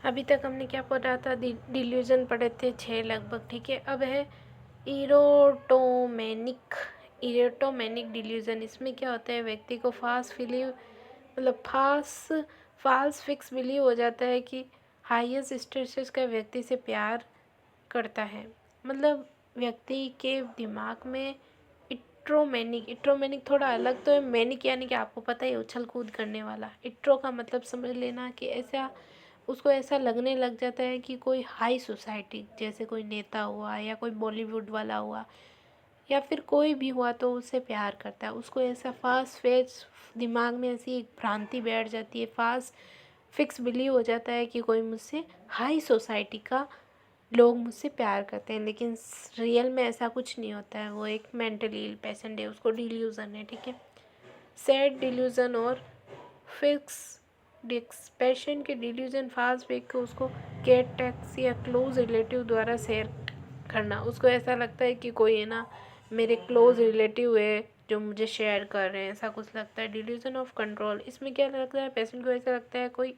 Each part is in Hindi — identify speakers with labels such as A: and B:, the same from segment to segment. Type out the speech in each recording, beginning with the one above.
A: अभी तक हमने क्या पढ़ा था, डिल्यूजन पढ़े थे 6 लगभग, ठीक है। अब है इरोटोमेनिक। इरोटोमेनिक डिल्यूजन, इसमें क्या होता है, व्यक्ति को फास्ट बिलीव मतलब फाल्स फिक्स बिलीव हो जाता है कि हाईएस्ट स्टेटस का व्यक्ति से प्यार करता है। मतलब व्यक्ति के दिमाग में इट्रोमेनिक थोड़ा अलग तो है। मैनिक यानी कि आपको पता है उछल कूद करने वाला। इट्रो का मतलब समझ लेना कि ऐसा उसको ऐसा लगने लग जाता है कि कोई हाई सोसाइटी, जैसे कोई नेता हुआ या कोई बॉलीवुड वाला हुआ या फिर कोई भी हुआ, तो उससे प्यार करता है। उसको ऐसा फास्ट फेस दिमाग में ऐसी एक भ्रांति बैठ जाती है, फास्ट फिक्स बिलीव हो जाता है कि कोई मुझसे हाई सोसाइटी का लोग मुझसे प्यार करते हैं। लेकिन रियल में ऐसा कुछ नहीं होता है, वो एक मेंटली इल पेशेंट है, उसको डिल्यूज़न है, ठीक है। सैड डिल्यूज़न और फिक्स डिक्स, पेशेंट के डिल्यूज़न फास्ट वेक को उसको केयर टैक्स या क्लोज रिलेटिव द्वारा शेयर करना। उसको ऐसा लगता है कि कोई है ना मेरे क्लोज रिलेटिव है जो मुझे शेयर कर रहे हैं, ऐसा कुछ लगता है। डिल्यूजन ऑफ कंट्रोल, इसमें क्या लगता है, पेशेंट को ऐसा लगता है कोई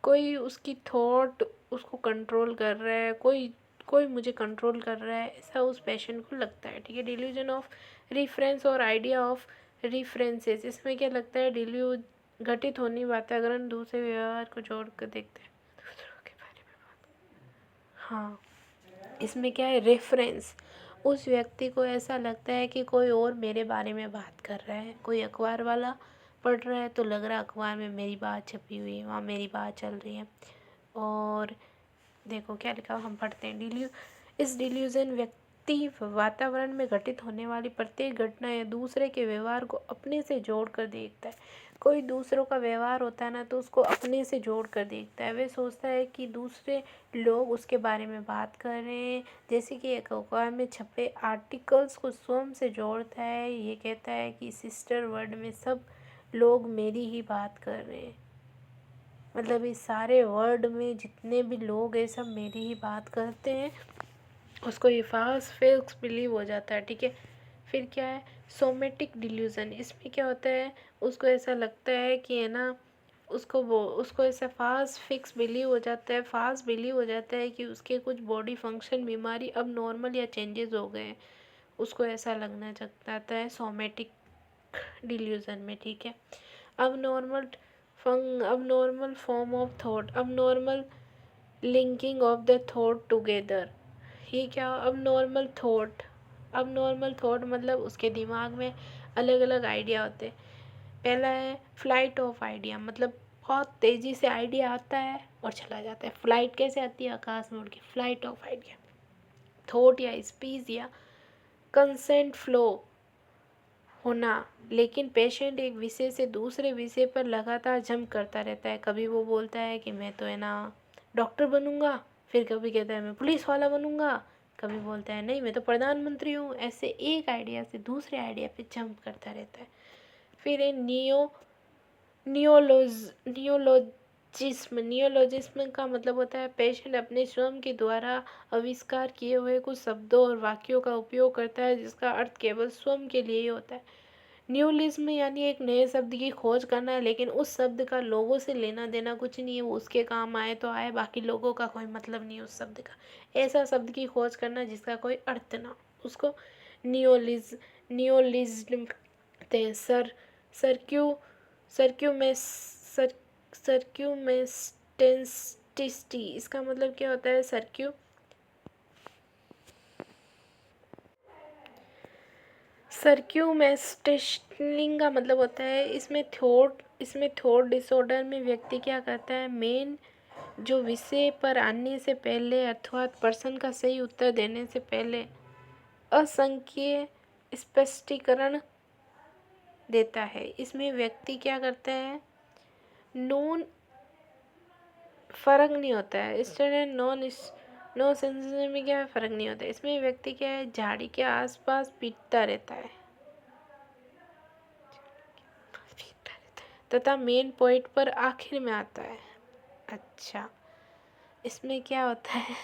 A: कोई उसकी थॉट उसको कंट्रोल कर रहा है, कोई कोई मुझे कंट्रोल कर रहा है, ऐसा उस पेशेंट को लगता है, ठीक है। डिल्यूजन ऑफ रिफरेंस और आइडिया ऑफ रिफरेंसेस, इसमें क्या लगता है, घटित होनी वातावरण दूसरे व्यवहार को जोड़ कर देखते हैं, दूसरों के बारे में हाँ। इसमें क्या है, रेफरेंस, उस व्यक्ति को ऐसा लगता है कि कोई और मेरे बारे में बात कर रहा है। कोई अखबार वाला पढ़ रहा है तो लग रहा है अखबार में मेरी बात छपी हुई है, वहाँ मेरी बात चल रही है। और देखो क्या लिखा, हम पढ़ते हैं। इस डिल्यूजन व्यक्ति वातावरण में घटित होने वाली प्रत्येक घटना या दूसरे के व्यवहार को अपने से जोड़कर देखता है। कोई दूसरों का व्यवहार होता है ना, तो उसको अपने से जोड़ कर देखता है। वह सोचता है कि दूसरे लोग उसके बारे में बात कर रहे हैं, जैसे कि एक अखबार में छपे आर्टिकल्स को स्वयं से जोड़ता है। ये कहता है कि सिस्टर वर्ड में सब लोग मेरी ही बात कर रहे हैं, मतलब इस सारे वर्ल्ड में जितने भी लोग हैं सब मेरी ही बात करते हैं। उसको ये फास्ट फिक्स बिलीव हो जाता है, ठीक है। फिर क्या है, सोमेटिक डिल्यूजन, इसमें क्या होता है, उसको ऐसा लगता है कि है ना उसको ऐसा फास्ट फिक्स बिलीव हो जाता है, फास्ट बिलीव हो जाता है कि उसके कुछ बॉडी फंक्शन बीमारी अब नॉर्मल या चेंजेस हो गए हैं। उसको ऐसा लगना जाता है सोमेटिक डिल्यूजन में, ठीक है। अब नॉर्मल फॉर्म ऑफ थॉट, अब normal linking of the thought together. ये क्या, अब नॉर्मल थॉट मतलब उसके दिमाग में अलग अलग आइडिया होते हैं। पहला है फ्लाइट ऑफ आइडिया, मतलब बहुत तेज़ी से आइडिया आता है और चला जाता है। फ्लाइट कैसे आती है, आकाश में उड़ के, फ्लाइट ऑफ आइडिया। थॉट या स्पीच या कंसेंट फ्लो होना, लेकिन पेशेंट एक विषय से दूसरे विषय पर लगातार जंप करता रहता है। कभी वो बोलता है कि मैं तो है ना डॉक्टर बनूंगा, फिर कभी कहता है मैं पुलिस वाला बनूंगा, कभी बोलता है नहीं मैं तो प्रधानमंत्री हूँ। ऐसे एक आइडिया से दूसरे आइडिया पे जंप करता रहता है। फिर है नियोलॉजिज्म का मतलब होता है पेशेंट अपने स्वयं के द्वारा आविष्कार किए हुए कुछ शब्दों और वाक्यों का उपयोग करता है जिसका अर्थ केवल स्वयं के लिए ही होता है। न्यूलिज्म यानी एक नए शब्द की खोज करना है, लेकिन उस शब्द का लोगों से लेना देना कुछ नहीं है, वो उसके काम आए तो आए, बाकी लोगों का कोई मतलब नहीं उस शब्द का। ऐसा शब्द की खोज करना जिसका कोई अर्थ ना, उसको नियोलिज्म कहते हैं। सर्क्यू सर्क्यूमेस सर्क्यूमेस्टेंटिसिटी, इसका मतलब क्या होता है, सर्क्यूमेस्टेशनिंग का मतलब होता है इसमें थॉट डिसऑर्डर में व्यक्ति क्या करता है, मेन जो विषय पर आने से पहले अथवा प्रश्न का सही उत्तर देने से पहले असंख्य स्पष्टीकरण देता है। इसमें व्यक्ति क्या करता है, नॉन फर्क नहीं होता है, स्टूडेंट नो सेंसेशन में क्या है, फर्क नहीं होता है। इसमें व्यक्ति क्या है, झाड़ी के आसपास पीटता रहता है तथा मेन पॉइंट पर आखिर में आता है। अच्छा, इसमें क्या होता है,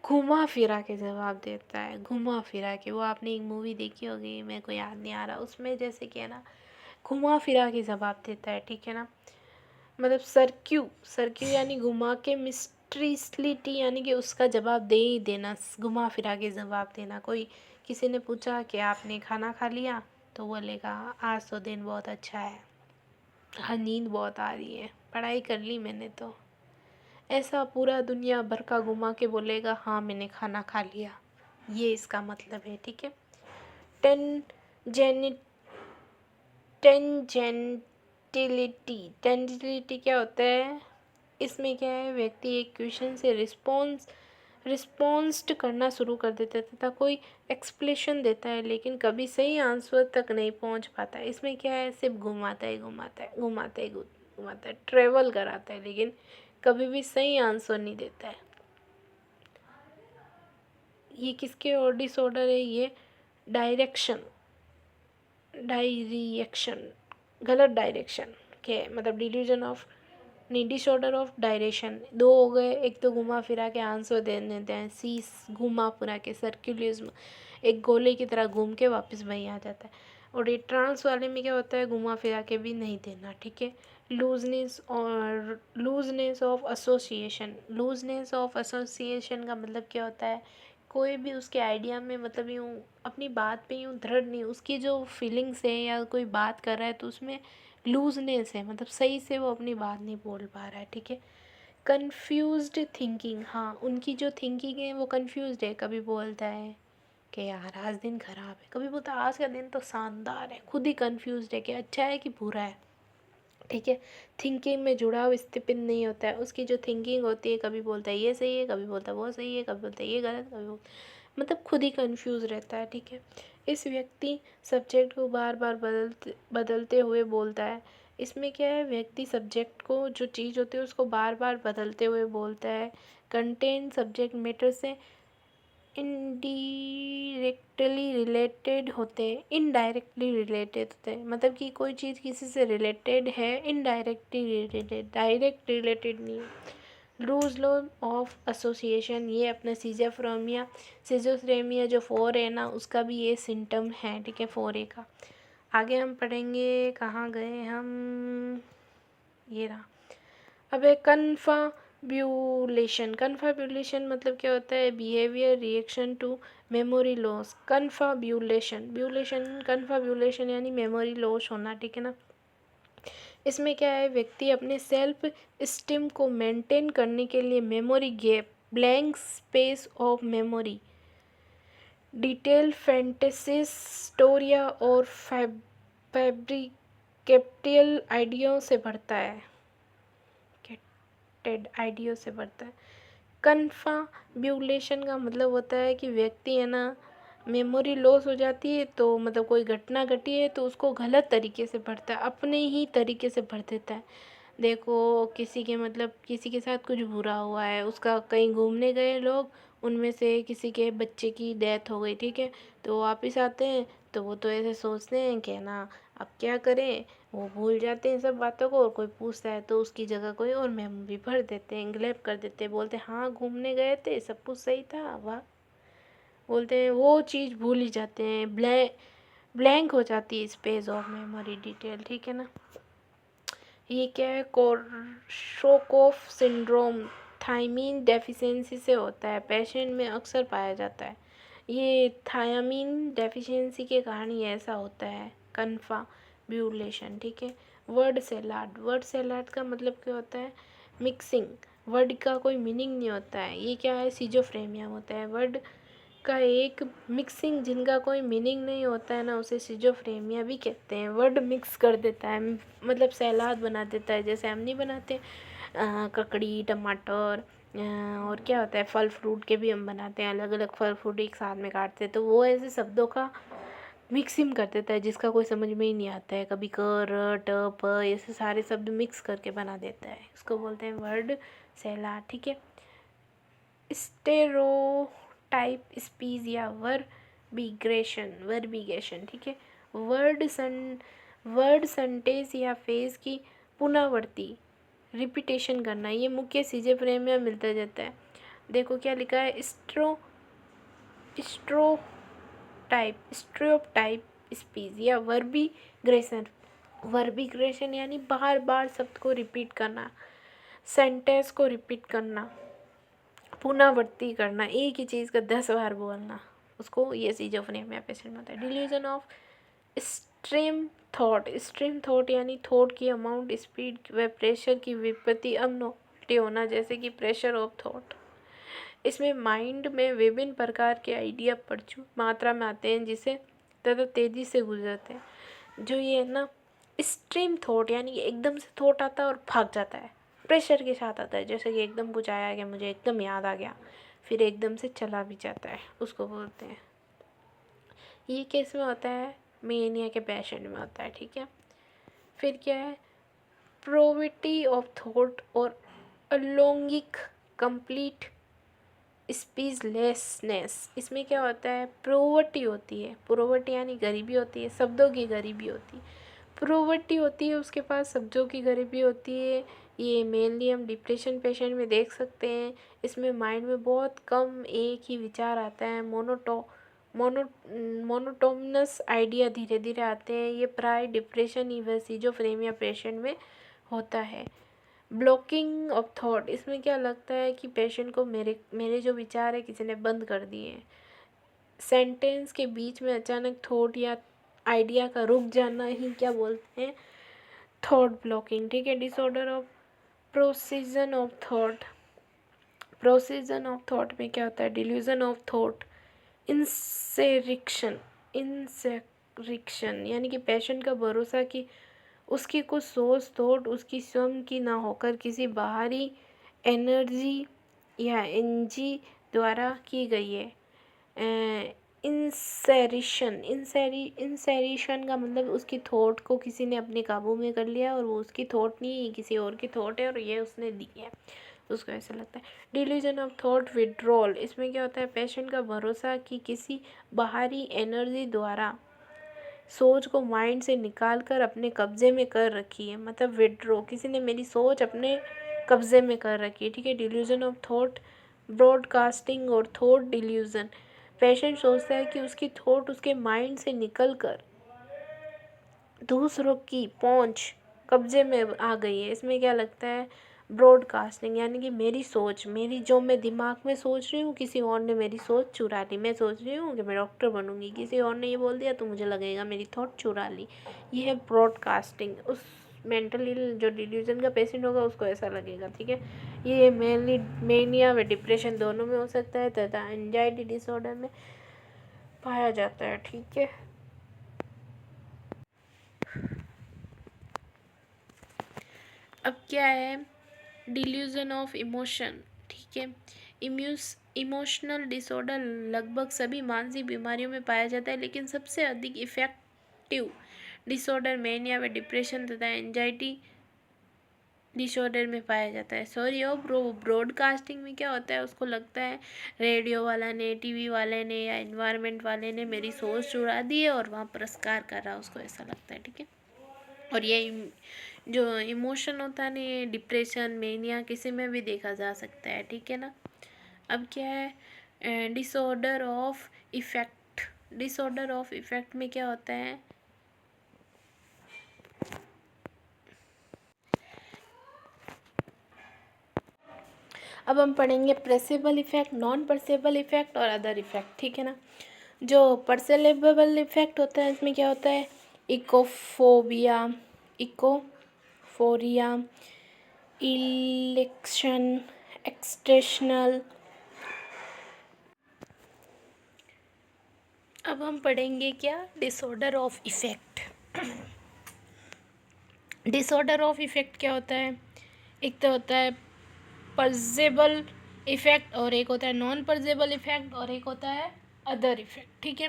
A: घुमा फिरा के जवाब देता है, घुमा फिरा के। वो आपने एक मूवी देखी होगी, मेरे को याद नहीं आ रहा, उसमें जैसे कि है ना घुमा फिरा के जवाब देता है, ठीक है ना। मतलब सर्क्यू सर्क्यू यानी घुमा के ट्रिस्लिटी यानी कि उसका जवाब दे ही देना, घुमा फिरा के जवाब देना। कोई किसी ने पूछा कि आपने खाना खा लिया, तो बोलेगा आज तो दिन बहुत अच्छा है, हाँ नींद बहुत आ रही है, पढ़ाई कर ली मैंने तो। ऐसा पूरा दुनिया भर का घुमा के बोलेगा हाँ मैंने खाना खा लिया, ये इसका मतलब है, ठीक है। टेंजेंट टेंजेंटिलिटी क्या होता है, इसमें क्या है, व्यक्ति एक क्वेश्चन से रिस्पॉन्स करना शुरू कर देता है तथा कोई एक्सप्लेनेशन देता है, लेकिन कभी सही आंसर तक नहीं पहुंच पाता है। इसमें क्या है, सिर्फ घुमाता है, ट्रेवल कराता है, लेकिन कभी भी सही आंसर नहीं देता है। ये किसके और डिसऑर्डर है, ये डायरेक्शन गलत डायरेक्शन के मतलब डिल्यूजन ऑफ नहीं डिसऑर्डर ऑफ डायरेक्शन। दो हो गए, एक तो घुमा फिरा के आंसर दे देते हैं, सी घुमा फिरा के सर्कुलिज्म, एक गोले की तरह घूम के वापस वहीं आ जाता है। और ये ट्रांस वाले में क्या होता है, घुमा फिरा के भी नहीं देना, ठीक है। लूजनेस ऑफ एसोसिएशन का मतलब क्या होता है, कोई भी उसके आइडिया में मतलब यूँ अपनी बात पे यूँ दृढ़ नहीं, उसकी जो फीलिंग्स है या कोई बात कर रहा है तो उसमें लूजनेस है, मतलब सही से वो अपनी बात नहीं बोल पा रहा है, ठीक है। कंफ्यूज्ड थिंकिंग, हाँ उनकी जो थिंकिंग है वो कंफ्यूज्ड है, कभी बोलता है कि यार आज दिन खराब है, कभी बोलता है आज का दिन तो शानदार है, खुद ही कंफ्यूज्ड है कि अच्छा है कि बुरा है, ठीक है। थिंकिंग में जुड़ाव स्थापित नहीं होता है, उसकी जो थिंकिंग होती है, कभी बोलता है ये सही है, कभी बोलता है वो सही है, कभी बोलता है ये गलत, मतलब खुद ही कंफ्यूज रहता है, ठीक है। इस व्यक्ति सब्जेक्ट को बार बार बदलते हुए बोलता है। इसमें क्या है, व्यक्ति सब्जेक्ट को जो चीज़ होती है उसको बार बार बदलते हुए बोलता है। कंटेंट सब्जेक्ट मैटर से इनडायरेक्टली रिलेटेड होते हैं, मतलब कि कोई चीज़ किसी से रिलेटेड है, इनडायरेक्टली रिलेटेड, डायरेक्ट रिलेटेड नहीं है। लूज लॉ ऑफ एसोसिएशन, ये अपना सिजोफ्रेनिया जो 4 है ना, उसका भी ये सिम्टम है, ठीक है, 4A का। आगे हम पढ़ेंगे, कहाँ गए हम, ये रहा। अब है कन्फाब्यूलेशन मतलब क्या होता है, behaviour reaction to memory loss. Confabulation यानी मेमोरी लॉस होना, ठीक है ना। इसमें क्या है, व्यक्ति अपने सेल्फ स्टीम को मेंटेन करने के लिए memory gap, blank space of memory, detail fantasies, स्टोरिया और फैब्रिकेटेड आइडिया से भरता है, कन्फाब्यूलेशन का मतलब होता है कि व्यक्ति है ना, मेमोरी लॉस हो जाती है तो मतलब कोई घटना घटी है तो उसको गलत तरीके से भरता है, अपने ही तरीके से भर देता है। देखो किसी के मतलब किसी के साथ कुछ बुरा हुआ है, उसका कहीं घूमने गए लोग, उनमें से किसी के बच्चे की डेथ हो गई, ठीक है, तो वापस आते हैं तो वो तो ऐसे सोचते हैं कि ना अब क्या करें, वो भूल जाते हैं सब बातों को, और कोई पूछता है तो उसकी जगह कोई और मेमोरी भर देते हैं, ग्लैब कर देते हैं, बोलते हैं हाँ घूमने गए थे सब कुछ सही था, वाह, बोलते हैं वो चीज़ भूल ही जाते हैं, ब्लैंक हो जाती है स्पेस ऑफ मेमोरी डिटेल, ठीक है ना। ये क्या है, कोर्सोकोफ सिंड्रोम थायमीन डेफिशिएंसी से होता है, पेशेंट में अक्सर पाया जाता है। ये थायमीन डेफिशिएंसी के कारण ही ऐसा होता है, कन्फाब्यूलेशन, ठीक है। वर्ड सैलाड का मतलब क्या होता है, मिक्सिंग, वर्ड का कोई मीनिंग नहीं होता है, ये क्या है, सिजोफ्रेनिया होता है, वर्ड का एक मिक्सिंग जिनका कोई मीनिंग नहीं होता है ना, उसे सिजोफ्रेनिया भी कहते हैं। वर्ड मिक्स कर देता है, मतलब सलाद बना देता है, जैसे हम नहीं बनाते ककड़ी टमाटर, और क्या होता है, फल फ्रूट के भी हम बनाते हैं, अलग अलग फल फ्रूट एक साथ में काटते हैं, तो वो ऐसे शब्दों का मिक्सिंग कर देता है जिसका कोई समझ में ही नहीं आता है, कभी क र ट प ऐसे सारे शब्द मिक्स करके बना देता है, इसको बोलते हैं वर्ड सलाद, ठीक है। स्टेरोटाइप स्पीच या वर्बिगेशन, ठीक है। वर्ड सेंटेंस या फेज की पुनरावृत्ति, रिपीटेशन करना, ये मुख्य सिजोफ्रेनिया में मिलता जाता है। देखो क्या लिखा है, स्टेरियोटाइप स्पीच या वर्बिग्रेशन यानी बार बार शब्द को रिपीट करना, सेंटेंस को रिपीट करना, पुनरावृत्ति करना, एक ही चीज़ का 10 बार बोलना, उसको ये सिजोफ्रेनिया पेशेंट में होता है। डिल्यूजन ऑफ स्ट्रीम थॉट यानी थॉट की अमाउंट, स्पीड व प्रेशर की विपत्ति अबनॉर्मलिटी होना, जैसे कि प्रेशर ऑफ थॉट। इसमें माइंड में विभिन्न प्रकार के आइडिया प्रचुर मात्रा में आते हैं, जिसे तथा तेज़ी से गुजरते हैं। जो ये है ना स्ट्रीम थॉट यानी कि एकदम से थॉट आता है और भाग जाता है, प्रेशर के साथ आता है, जैसे कि एकदम कुछ आया गया, मुझे एकदम याद आ गया, फिर एकदम से चला भी जाता है, उसको बोलते हैं। ये केस में होता है मेनिया के पेशेंट में होता है, ठीक है। फिर क्या है प्रोविटी ऑफ थॉट और अलोंगिक कंप्लीट स्पीचलेसनेस। इसमें क्या होता है प्रोवर्टी होती है, प्रोवर्टी यानी गरीबी होती है, शब्दों की गरीबी होती है, प्रोवर्टी होती है, उसके पास शब्दों की गरीबी होती है। ये मेनली हम डिप्रेशन पेशेंट में देख सकते हैं। इसमें माइंड में बहुत कम एक ही विचार आता है, मोनोटोनस आइडिया धीरे धीरे आते हैं। ये प्राय डिप्रेशन या सिजोफ्रेनिया पेशेंट में होता है। ब्लॉकिंग ऑफ थॉट, इसमें क्या लगता है कि पेशेंट को मेरे जो विचार है किसी ने बंद कर दिए हैं। सेंटेंस के बीच में अचानक थॉट या आइडिया का रुक जाना ही क्या बोलते हैं थॉट ब्लॉकिंग, ठीक है। Disorder of precision of thought, precision of thought में क्या होता है डिल्यूजन ऑफ थॉट, इंसेरिक्शन यानी कि पेशेंट का भरोसा कि उसकी कुछ सोच थॉट उसकी स्वयं की ना होकर किसी बाहरी एनर्जी या एनर्जी द्वारा की गई है। इंसेरिशन का मतलब उसकी थॉट को किसी ने अपने काबू में कर लिया और वो उसकी थॉट नहीं है, किसी और की थॉट है और ये उसने दी है, उसको ऐसा लगता है। डिल्यूजन ऑफ थॉट विड्रॉल, इसमें क्या होता है पेशेंट का भरोसा कि किसी बाहरी एनर्जी द्वारा सोच को माइंड से निकाल कर अपने कब्जे में कर रखी है, मतलब विड्रॉ, किसी ने मेरी सोच अपने कब्जे में कर रखी है, ठीक है। डिल्यूजन ऑफ थॉट ब्रॉडकास्टिंग और थॉट डिल्यूजन, पेशेंट सोचता है कि उसकी थॉट उसके माइंड से निकल कर दूसरों की पहुंच कब्जे में आ गई है। इसमें क्या लगता है ब्रॉडकास्टिंग यानी कि मेरी सोच, मेरी जो मैं दिमाग में सोच रही हूँ किसी और ने मेरी सोच चुरा ली। मैं सोच रही हूँ कि मैं डॉक्टर बनूंगी, किसी और ने ये बोल दिया तो मुझे लगेगा मेरी थॉट चुरा ली। ये है ब्रॉडकास्टिंग। उस मेंटली जो डिल्यूजन का पेशेंट होगा उसको ऐसा लगेगा, ठीक है। ये मेनली मेनिया व डिप्रेशन दोनों में हो सकता है तथा एंजाइटी डिसऑर्डर में पाया जाता है, ठीक है। अब क्या है डिल्यूजन ऑफ इमोशन, ठीक है। इमोशनल डिसऑर्डर लगभग सभी मानसिक बीमारियों में पाया जाता है, लेकिन सबसे अधिक इफेक्टिव डिसऑर्डर मेनिया व डिप्रेशन तथा एंजाइटी डिसऑर्डर में पाया जाता है। सॉरी और ब्रॉडकास्टिंग में क्या होता है उसको लगता है रेडियो वाला ने, टीवी वाले ने या एनवायरनमेंट वाले ने मेरी सोच चुरा दी है और वहाँ पुरस्कार कर रहा है, उसको ऐसा लगता है, ठीक है। और ये जो इमोशन होता है ना ये डिप्रेशन मेनिया किसी में भी देखा जा सकता है, ठीक है ना। अब क्या है disorder of effect, disorder of effect में क्या होता है अब हम पढ़ेंगे पर्सेबल इफेक्ट, नॉन पर्सेबल इफेक्ट और अदर इफेक्ट, ठीक है ना। जो पर्सेबल इफेक्ट होता है इसमें क्या होता है इकोफोबिया, इकोफोरिया, इलेक्शन, एक्सटेशनल। अब हम पढ़ेंगे क्या disorder of effect. Disorder of effect क्या होता है, एक तो होता है पर्सेबल इफेक्ट और एक होता है नॉन पर्सेबल इफेक्ट और एक होता है अदर इफेक्ट, ठीक है।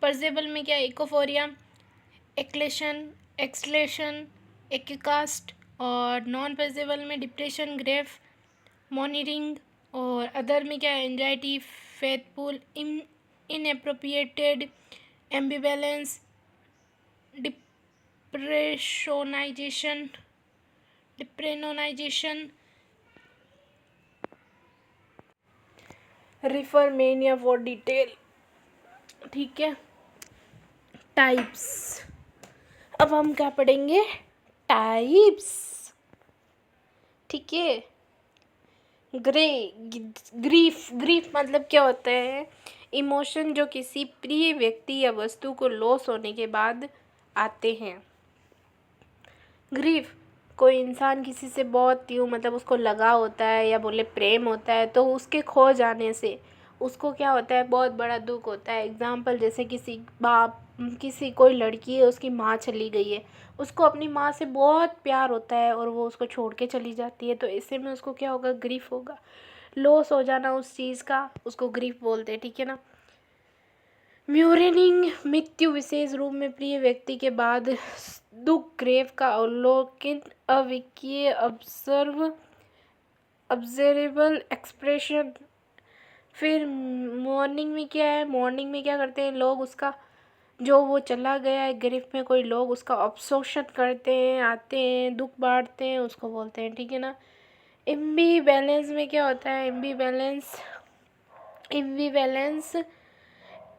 A: पर्सेबल में क्या इकोफोरिया, एक्सलेशन, एक्कास्ट, और नॉन पर्सेबल में डिप्रेशन, ग्रेफ, मॉनिटरिंग, और अदर में क्या anxiety, faithful, inappropriate, ambivalence, depersonalization, refer mania for detail, ठीक है। टाइप्स, अब हम क्या पढ़ेंगे टाइप्स, ठीक है। ग्रीफ ग्रीफ मतलब क्या होता है? इमोशन जो किसी प्रिय व्यक्ति या वस्तु को लॉस होने के बाद आते हैं। ग्रीफ, कोई इंसान किसी से बहुत यूँ मतलब उसको लगा होता है या बोले प्रेम होता है, तो उसके खो जाने से उसको क्या होता है, बहुत बड़ा दुख होता है। एग्जाम्पल जैसे किसी कोई लड़की है, उसकी माँ चली गई है, उसको अपनी माँ से बहुत प्यार होता है और वो उसको छोड़ के चली जाती है, तो ऐसे में उसको क्या होगा, ग्रीफ होगा। लॉस हो जाना उस चीज़ का, उसको ग्रीफ बोलते हैं, ठीक है ना। म्यूरेनिंग, मृत्यु, विशेष रूप में प्रिय व्यक्ति के बाद दुख, ग्रेव का अवलोकन, अविकीय, ऑब्जर्वेबल एक्सप्रेशन। फिर मॉर्निंग में क्या है, मॉर्निंग में क्या करते हैं लोग, उसका जो वो चला गया है ग्रीफ में, कोई लोग उसका अब्सॉर्प्शन करते हैं, आते हैं, दुख बांटते हैं, उसको बोलते हैं, ठीक है ना। इम्बी बैलेंस में क्या होता है, इम्बी बैलेंस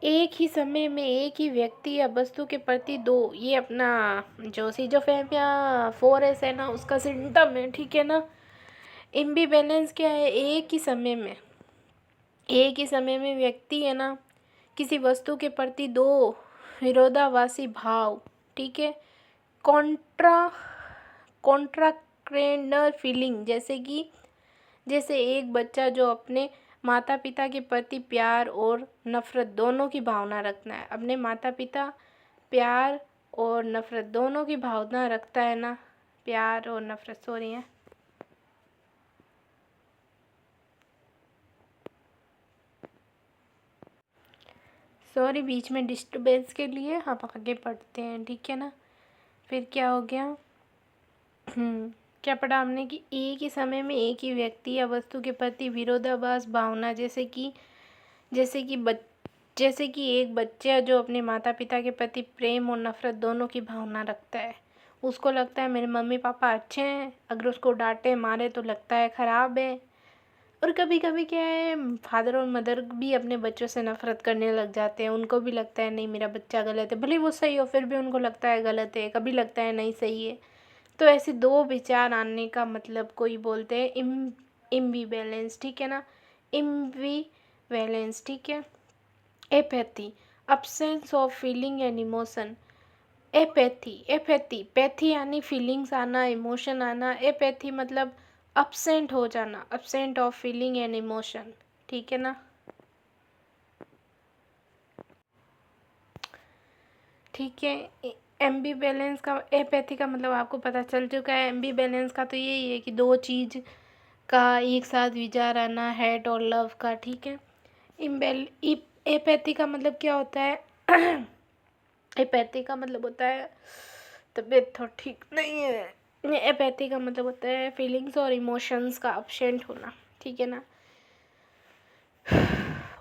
A: एक ही समय में एक ही व्यक्ति या वस्तु के प्रति दो, ये अपना जो सिजोफ्रेनिया 4S है ना, उसका सिम्टम है, ठीक है ना। इम्बी बैलेंस क्या है, एक ही समय में व्यक्ति है ना, किसी वस्तु के प्रति दो विरोधाभासी भाव, ठीक है। कॉन्ट्राक्टेंडर फीलिंग, जैसे एक बच्चा जो अपने माता पिता के प्रति प्यार और नफरत दोनों की भावना रखना है, अपने माता पिता प्यार और नफरत दोनों की भावना रखता है ना, प्यार और नफरत, सॉरी बीच में डिस्टर्बेंस के लिए, हम आगे पढ़ते हैं, ठीक है ना। फिर क्या हो गया, क्या पढ़ा हमने कि एक ही समय में एक ही व्यक्ति या वस्तु के प्रति विरोधाभास भावना, जैसे कि एक बच्चा जो अपने माता पिता के प्रति प्रेम और नफरत दोनों की भावना रखता है। उसको लगता है मेरे मम्मी पापा अच्छे हैं, अगर उसको डांटे मारे तो लगता है ख़राब है। और कभी कभी क्या है, फादर और मदर भी अपने बच्चों से नफरत करने लग जाते हैं, उनको भी लगता है नहीं मेरा बच्चा गलत है, भले वो सही हो फिर भी उनको लगता है गलत है, कभी लगता है नहीं सही है। तो ऐसे दो विचार आने का मतलब कोई बोलते हैं इम्बीवैलेंस, ठीक है ना। इम्बीवैलेंस, ठीक है। Apathy, absence of feeling and emotion. Pathy यानी फीलिंग्स आना, इमोशन आना। एपैथी मतलब absent हो जाना, absent of feeling and emotion, ठीक है ना। ठीक है, एम्बी बैलेंस का, एपैथी का मतलब आपको पता चल चुका है। एम्बी बैलेंस का तो यही है कि दो चीज़ का एक साथ विचार आना, हेट और लव का, ठीक है। एपैथी का मतलब क्या होता है, एपैथी का मतलब होता है तबीयत तो ठीक नहीं है। एपैथी का मतलब होता है फीलिंग्स और इमोशंस का एब्सेंट होना, ठीक है ना।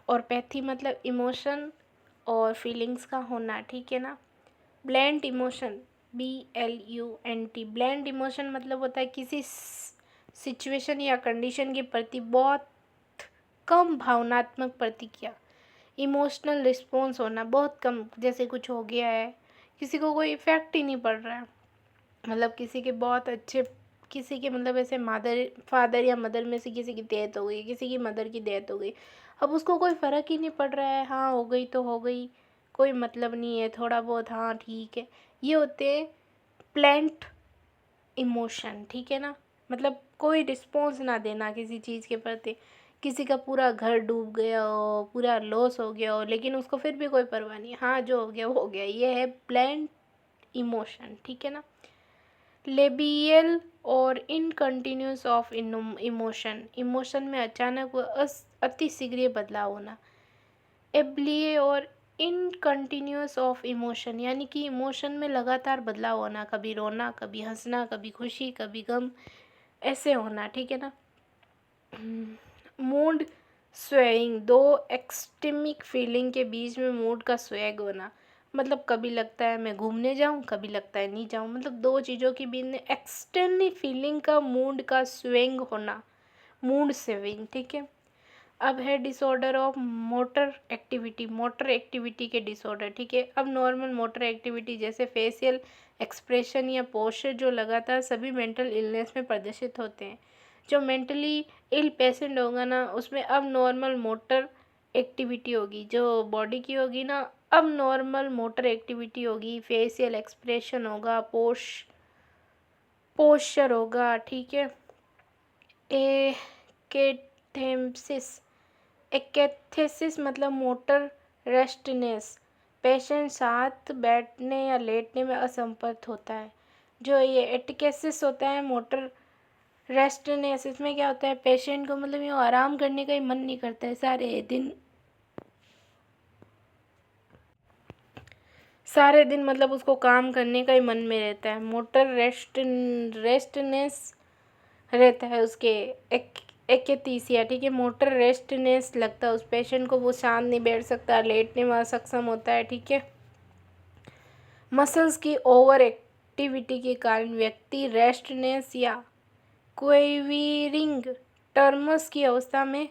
A: और पैथी मतलब इमोशन और फीलिंग्स का होना, ठीक है ना। Blend emotion, BLUNT, blend emotion मतलब होता है किसी सिचुएशन या कंडीशन के प्रति बहुत कम भावनात्मक प्रतिक्रिया, इमोशनल रिस्पॉन्स होना बहुत कम, जैसे कुछ हो गया है, किसी को कोई इफ़ेक्ट ही नहीं पड़ रहा है, मतलब किसी के मतलब ऐसे फादर या मदर में से किसी की डेथ हो गई, किसी की मदर की डेथ हो गई, अब उसको कोई फ़र्क ही नहीं पड़ रहा है, हाँ हो गई तो हो गई, कोई मतलब नहीं है, थोड़ा बहुत हाँ ठीक है। ये होते हैं प्लेंट इमोशन, ठीक है ना। मतलब कोई रिस्पॉन्स ना देना किसी चीज़ के प्रति, किसी का पूरा घर डूब गया हो, पूरा लॉस हो गया हो, लेकिन उसको फिर भी कोई परवाह नहीं, हाँ जो हो गया वो हो गया, ये है प्लेंट इमोशन, ठीक है ना। लेबियल और इनकंटिन्यूस ऑफ इमोशन, इमोशन में अचानक व अतिशीघ्र बदलाव होना। एब्लिए और इनकंटिन्यूस ऑफ इमोशन यानी कि इमोशन में लगातार बदलाव होना, कभी रोना, कभी हंसना, कभी खुशी, कभी गम, ऐसे होना, ठीक है ना। मूड स्वेइंग, दो एक्सट्रीमिक फीलिंग के बीच में मूड का स्वेग होना, मतलब कभी लगता है मैं घूमने जाऊं, कभी लगता है नहीं जाऊं, मतलब दो चीज़ों के बीच में एक्सटर्नल फीलिंग का मूड का स्विंग होना, मूड स्विंग, ठीक है। अब है डिसऑर्डर ऑफ मोटर एक्टिविटी के डिसऑर्डर, ठीक है। अब नॉर्मल मोटर एक्टिविटी जैसे फेशियल एक्सप्रेशन या पोस्चर जो लगातार सभी मेंटल इलनेस में प्रदर्शित होते हैं, जो मेंटली इल पेशेंट होगा ना उसमें अब नॉर्मल मोटर एक्टिविटी होगी, जो बॉडी की होगी ना अब नॉर्मल मोटर एक्टिविटी होगी, फेशियल एक्सप्रेशन होगा, पोस्चर होगा, ठीक है। एकेथेसिस, एकेथेसिस मतलब मोटर रेस्टनेस, पेशेंट साथ बैठने या लेटने में असमर्थ होता है। जो ये एटिकेसिस होता है मोटर रेस्टनेस, इसमें क्या होता है पेशेंट को मतलब ये आराम करने का ही मन नहीं करता है, सारे दिन मतलब उसको काम करने का ही मन में रहता है। मोटर रेस्टनेस रहता है उसके एक्केथीसिया, ठीक है। मोटर रेस्टनेस लगता है उस पेशेंट को, वो शांत नहीं बैठ सकता, लेटने में असक्षम होता है, ठीक है। मसल्स की ओवर एक्टिविटी के कारण व्यक्ति रेस्टनेस या क्वेविरिंग टर्मस की अवस्था में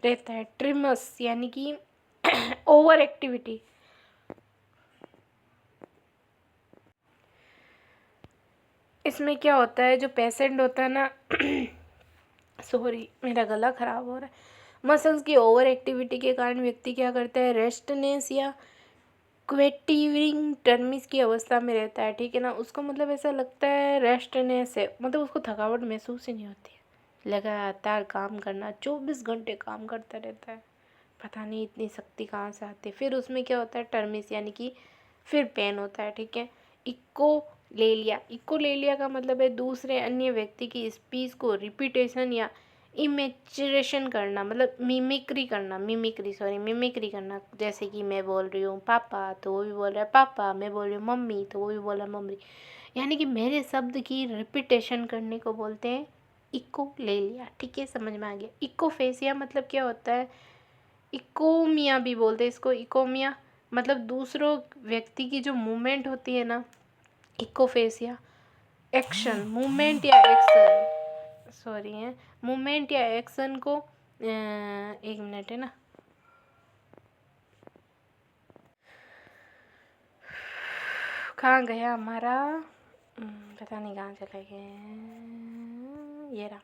A: रहता है। ट्रिमस यानी कि ओवर एक्टिविटी। इसमें क्या होता है जो पेशेंट होता है ना सॉरी मेरा गला ख़राब हो रहा है। मसल्स की ओवर एक्टिविटी के कारण व्यक्ति क्या करता है रेस्टनेस या क्वेटिविंग टर्मिस की अवस्था में रहता है, ठीक है ना। उसको मतलब ऐसा लगता है रेस्टनेस है, मतलब उसको थकावट महसूस ही नहीं होती है। लगातार काम करना, 24 घंटे काम करता रहता है, पता नहीं इतनी शक्ति कहाँ से आती है। फिर उसमें क्या होता है टर्मिस यानी कि फिर पेन होता है, ठीक है। इकोलेलिया, इकोलेलिया का मतलब है दूसरे अन्य व्यक्ति की स्पीच को रिपीटेशन या इमेचरेशन करना, मतलब मिमिक्री करना। जैसे कि मैं बोल रही हूँ पापा तो वो भी बोल रहा है पापा, मैं बोल रही हूँ मम्मी तो वो भी बोल रहा है मम्मी, यानी कि मेरे शब्द की रिपीटेशन करने को बोलते हैं इकोलेलिया, ठीक है। समझ में आ गया। इकोफेसिया मतलब क्या होता है, इकोमिया भी बोलते हैं इसको, इकोमिया मतलब दूसरों व्यक्ति की जो मूवमेंट होती है ना, इकोफेसिया एक्शन मूवमेंट या एक्शन, सॉरी है मूवमेंट या एक्शन को एक मिनट है ना, कहाँ गया हमारा, पता नहीं कहाँ चला गया, ये रहा।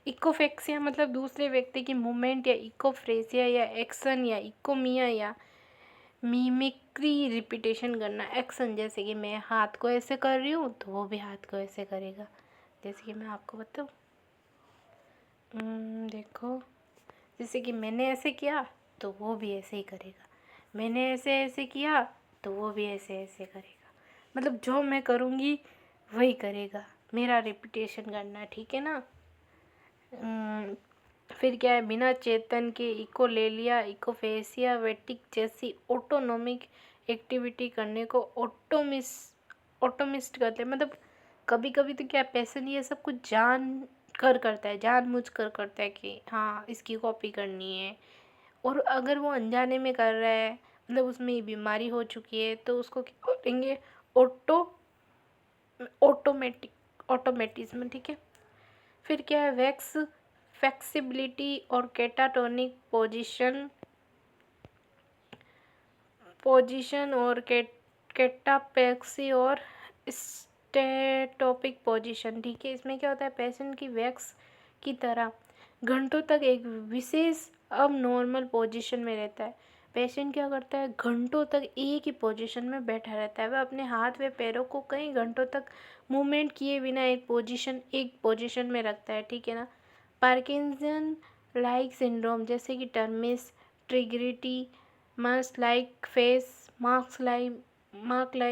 A: इकोफेक्सिया मतलब दूसरे व्यक्ति की मूवमेंट या इकोफ्रेसिया या एक्शन या इकोमिया या मिमिक्री रिपीटेशन करना। एक्शन जैसे कि मैं हाथ को ऐसे कर रही हूँ तो वो भी हाथ को ऐसे करेगा। जैसे कि मैं आपको बताऊँ, देखो जैसे कि मैंने ऐसे किया तो वो भी ऐसे ही करेगा, मैंने ऐसे ऐसे किया तो वो भी ऐसे ऐसे करेगा, मतलब जो मैं करूँगी वही करेगा, मेरा रिपीटेशन करना, ठीक है ना। फिर क्या है बिना चेतन के इकोलेलिया, इकोफेसिया, वेटिक जैसी ऑटोनोमिक एक्टिविटी करने को ऑटोमिस्ट कहते हैं। मतलब कभी कभी तो क्या पैसन ये सब कुछ जान कर करता है, जानबूझ कर करता है कि हाँ इसकी कॉपी करनी है, और अगर वो अनजाने में कर रहा है मतलब उसमें ये बीमारी हो चुकी है तो उसको क्या बोलेंगे ऑटोमेटिज्म, ठीक है। फिर क्या है वैक्स फ्लेक्सिबिलिटी और कैटाटोनिक पोजीशन और कैटापेक्सी और स्टेटोपिक पोजीशन, ठीक है। इसमें क्या होता है पेशेंट की वैक्स की तरह घंटों तक एक विशेष अब नॉर्मल पोजीशन में रहता है। पेशेंट क्या करता है घंटों तक एक ही पोजीशन में बैठा रहता है, वह अपने हाथ व पैरों को कई घंटों तक मूवमेंट किए बिना एक पोजीशन में रखता है, ठीक है ना। पार्किंसन लाइक सिंड्रोम जैसे कि टर्मिस, ट्रिगरिटी, मार्क लाइक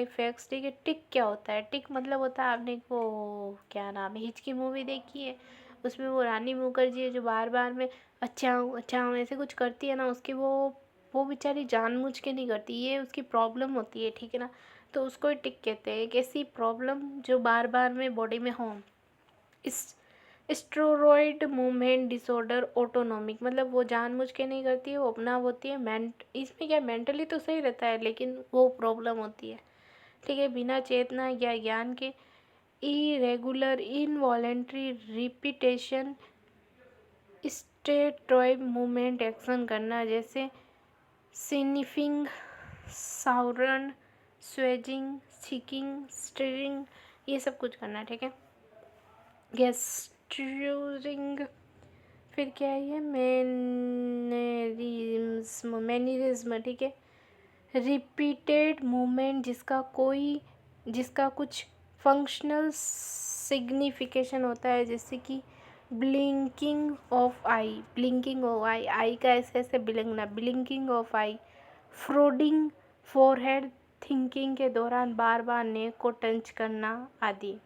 A: फैक्स, ठीक है। टिक क्या होता है, टिक मतलब होता है आपने वो क्या नाम है हिच की मूवी देखी है, उसमें वो रानी मुखर्जी है जो बार बार में अच्छा हूँ ऐसे कुछ करती है ना, उसकी वो बेचारी जानबूझ के नहीं करती, ये उसकी प्रॉब्लम होती है, ठीक है ना। तो उसको ही टिक कहते हैं, एक ऐसी प्रॉब्लम जो बार बार में बॉडी में हो। इस स्टेरॉयड मूवमेंट डिसऑर्डर ऑटोनॉमिक मतलब वो जानबूझ के नहीं करती है, वो अपना होती है इसमें क्या मेंटली तो सही रहता है लेकिन वो प्रॉब्लम होती है, ठीक है। बिना चेतना या ज्ञान के irregular involuntary repetition steroid movement action करना, जैसे स्निफिंग, साउरन, स्वेजिंग, छिकिंग, स्टिरिंग, ये सब कुछ करना, ठीक है। चूजिंग, फिर क्या है ये मैनरिज्म, ठीक है। रिपीटेड मूवमेंट जिसका कुछ फंक्शनल सिग्निफिकेशन होता है, जैसे कि ब्लिंकिंग ऑफ आई, आई का ऐसे ऐसे ब्लिंकना, blinking of eye, frowning forehead, thinking के दौरान बार बार नेक को टच करना आदि।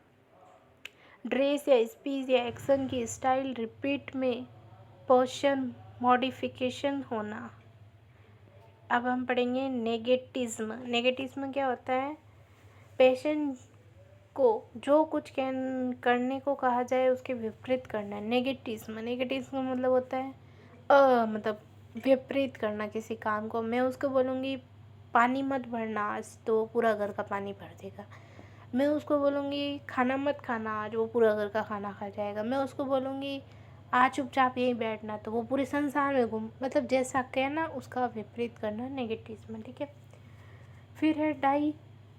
A: ड्रेस या स्पीच या एक्शन की स्टाइल रिपीट में पोर्शन मॉडिफिकेशन होना। अब हम पढ़ेंगे नेगेटिज्म क्या होता है? पेशेंट को जो कुछ करने को कहा जाए उसके विपरीत करना है। नेगेटिज्म मतलब होता है मतलब विपरीत करना किसी काम को। मैं उसको बोलूँगी पानी मत भरना आज, तो वो पूरा घर का पानी भर देगा। मैं उसको बोलूँगी खाना मत खाना आज, वो पूरा घर का खाना खा जाएगा। मैं उसको बोलूँगी आज चुपचाप यहीं बैठना, तो वो पूरे संसार में घूम, मतलब जैसा कहना उसका विपरीत करना, नेगेटिज्म, ठीक है। फिर है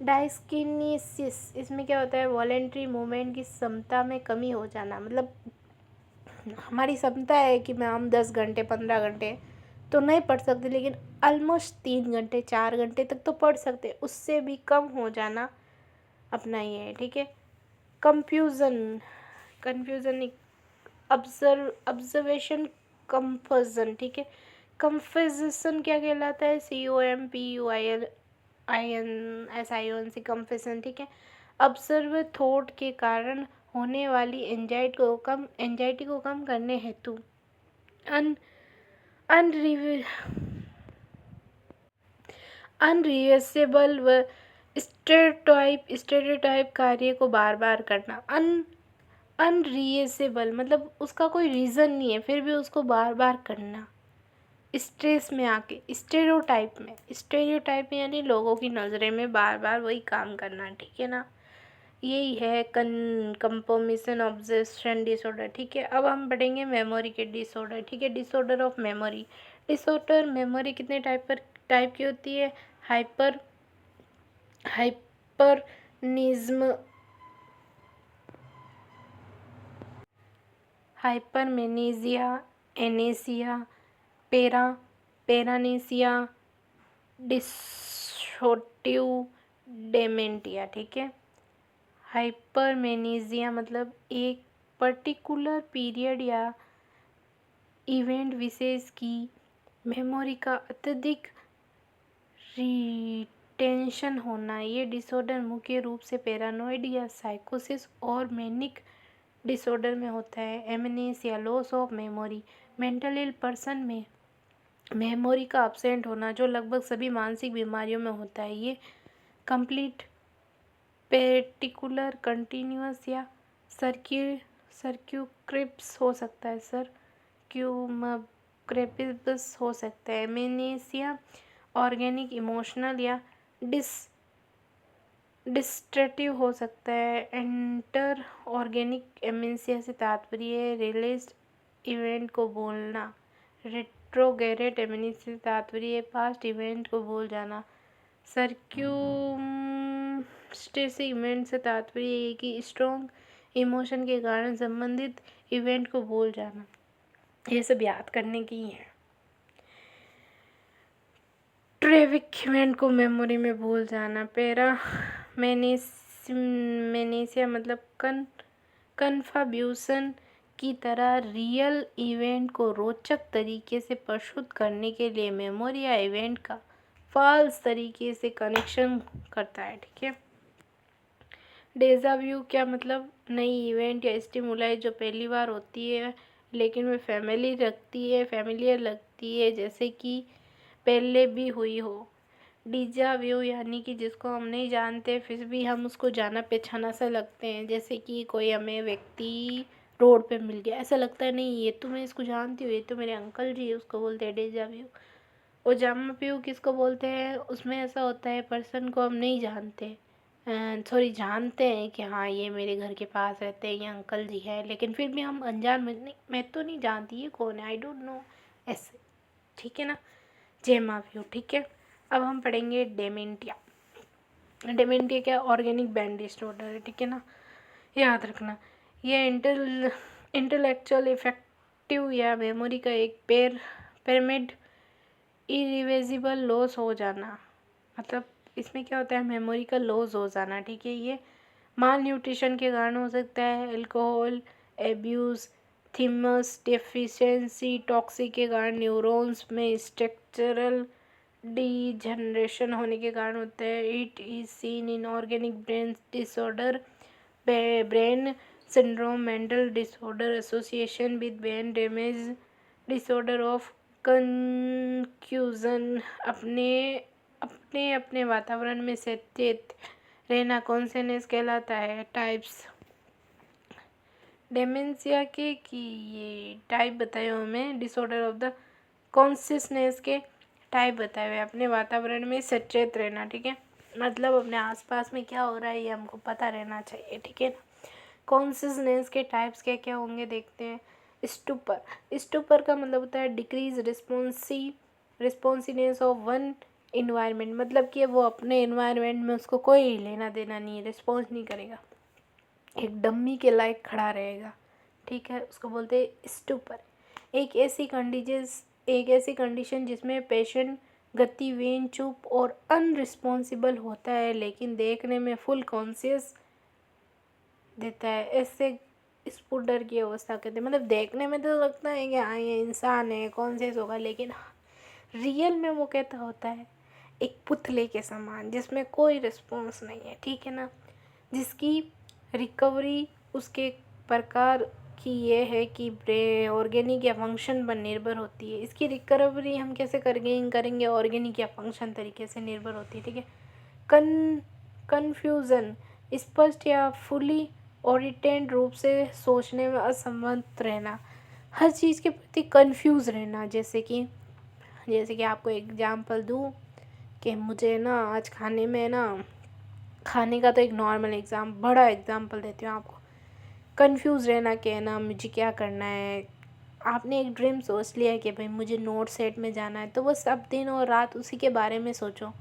A: डायस्किनेसिस। इसमें क्या होता है? वॉलेंट्री मूवमेंट की क्षमता में कमी हो जाना। मतलब हमारी क्षमता है कि मैं हम 10 घंटे 15 घंटे तो नहीं पढ़ सकते, लेकिन ऑलमोस्ट 3 घंटे 4 घंटे तक तो पढ़ सकते, उससे भी कम हो जाना अपना ये है, ठीक है। कंफ्यूजन ऑब्जर्वेशन कंफर्जन, ठीक है। कंफेजेशन क्या कहलाता है? COMPUILINSION कंफेशन, ठीक है। ऑब्जर्व थॉट के कारण होने वाली एंजाइटी को कम करने हेतु अनरिवर्सिबल व स्टेरियोटाइप कार्य को बार बार करना। अनरिवर्सिबल मतलब उसका कोई रीज़न नहीं है, फिर भी उसको बार बार करना। स्ट्रेस में आके स्टेरियोटाइप में यानी लोगों की नज़रें में बार बार वही काम करना, ठीक है ना। यही है कंपोजिशन ऑब्सेशन डिसऑर्डर, ठीक है। अब हम पढ़ेंगे मेमोरी के डिसऑर्डर, ठीक है। Disorder of memory. Disorder memory कितने टाइप की होती है? हाइपरमेनेजिया, एनेसिया, पैरानेसिया, डिसोर्टिव डेमेंटिया, ठीक है। हाइपरमेनेजिया मतलब एक पर्टिकुलर पीरियड या इवेंट विशेष की मेमोरी का अत्यधिक रिटेंशन होना। ये डिसऑर्डर मुख्य रूप से पैरानॉइड या साइकोसिस और मैनिक डिसऑर्डर में होता है। Amnesia loss of memory, mental ill person में मेमोरी का अब्सेंट होना, जो लगभग सभी मानसिक बीमारियों में होता है। ये कंप्लीट, पर्टिकुलर, कंटिन्यूअस या सर्क्यूक्रिप्स हो सकता है, सर्क्यूमक्रेपिस हो सकता है। एमनेसिया ऑर्गेनिक, इमोशनल या डिस्ट्रक्टिव हो सकता है। एंटर ऑर्गेनिक एमेंसिया से तात्पर्य है रियलिस्ट इवेंट को भूलना। रेट्रोग्रेड एमेंसिया से तात्पर्य है पास्ट इवेंट को भूल जाना। सर्क्यूमस्टेंशियल इवेंट से तात्पर्य है कि स्ट्रॉन्ग इमोशन के कारण संबंधित इवेंट को भूल जाना। ये सब याद करने की है। ट्रेविक इवेंट को मेमोरी में भूल जाना। पैरामेनेसिया मतलब कन्फब्यूशन की तरह रियल इवेंट को रोचक तरीके से प्रस्तुत करने के लिए मेमोरी या इवेंट का फॉल्स तरीके से कनेक्शन करता है, ठीक है। डेजा व्यू क्या मतलब? नई इवेंट या स्टिमुलाई जो पहली बार होती है लेकिन वे फैमिलियर लगती है, जैसे कि पहले भी हुई हो। डीजा व्यू यानी कि जिसको हम नहीं जानते फिर भी हम उसको जाना पहचाना सा लगते हैं, जैसे कि कोई हमें व्यक्ति रोड पे मिल गया, ऐसा लगता है नहीं ये तो मैं इसको जानती हूँ, ये तो मेरे अंकल जी है, उसको बोलते हैं डेजा व्यू। और जामा व्यू किसको बोलते हैं? उसमें ऐसा होता है पर्सन को हम नहीं जानते, जानते हैं कि हाँ ये मेरे घर के पास रहते हैं, ये अंकल जी है, लेकिन फिर भी हम अनजान में नहीं, मैं तो नहीं जानती ये कौन है, आई डोंट नो, ऐसे, ठीक है ना। जेमा व्यू, ठीक है। अब हम पढ़ेंगे डेमेंटिया। क्या? ऑर्गेनिक ब्रेन डिसऑर्डर है, ठीक है ना, याद रखना। ये इंटेलेक्चुअल इफेक्टिव या मेमोरी का एक पिरामिड इरिवर्सिबल लॉस हो जाना, मतलब इसमें क्या होता है, मेमोरी का लॉस हो जाना, ठीक है। ये माल न्यूट्रिशन के कारण हो सकता है, अल्कोहल एब्यूज़, थीमस डेफिशिएंसी, टॉक्सिक के कारण, न्यूरॉन्स में स्ट्रक्चरल डीजनरेशन होने के कारण होता है। It is seen in organic brain disorder, brain syndrome, mental disorder association with brain damage, disorder of confusion, अपने अपने अपने वातावरण में सचेत रहना कॉन्शियसनेस कहलाता है। टाइप्स डेमेंशिया के कि ये टाइप बताए हुए मैं, डिसऑर्डर ऑफ द कॉन्शियसनेस के टाइप बताए हुए, अपने वातावरण में सचेत रहना, ठीक है, मतलब अपने आसपास में क्या हो रहा है ये हमको पता रहना चाहिए, ठीक है ना। कॉन्शियसनेस के टाइप्स क्या क्या होंगे देखते हैं। स्टूपर का मतलब होता है decrease responsiveness of one environment, मतलब कि वो अपने इन्वायरमेंट में उसको कोई लेना देना नहीं है, रिस्पॉन्स नहीं करेगा, एक डम्मी के लायक खड़ा रहेगा, ठीक है, उसको बोलते हैं स्टूपर। एक ऐसी कंडीशन जिसमें पेशेंट गतिहीन, चुप और अनरिस्पॉन्सिबल होता है लेकिन देखने में फुल कॉन्शियस देता है, ऐसे स्पुडर की अवस्था कहते हैं। मतलब देखने में तो लगता है कि हाँ ये इंसान है, कॉन्शियस होगा, लेकिन रियल में वो कहता होता है एक पुतले के समान जिसमें कोई रिस्पॉन्स नहीं है, ठीक है ना, जिसकी रिकवरी उसके प्रकार की ये है कि ऑर्गेनिक या फंक्शन पर निर्भर होती है। इसकी रिकवरी हम कैसे करेंगे ऑर्गेनिक या फंक्शन तरीके से निर्भर होती है, ठीक है। कन्फ्यूज़न, स्पष्ट या फुली ओरिएंटेड रूप से सोचने में असमर्थ रहना, हर चीज़ के प्रति कंफ्यूज रहना, जैसे कि आपको एग्जांपल दूँ कि मुझे ना आज खाने में ना, खाने का तो एक नॉर्मल बड़ा एग्जाम्पल देती हूँ आपको, कंफ्यूज रहना कि ना मुझे क्या करना है। आपने एक ड्रीम सोच लिया है कि भाई मुझे नोट सेट में जाना है, तो बस अब दिन और रात उसी के बारे में सोचो।